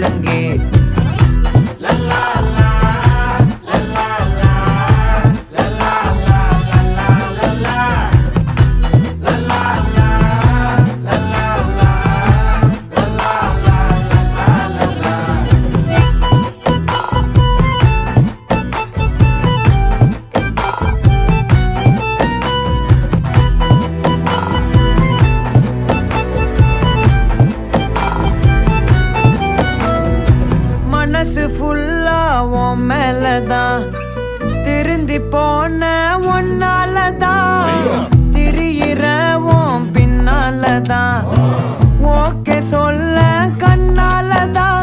முழங்கே மனசு ஃபுல்லா உன் மேலதான் திருந்தி போன ஒன்னாலதான் திரியிற உன் பின்னாலதான் ஓகே சொல்ல கண்ணாலதான்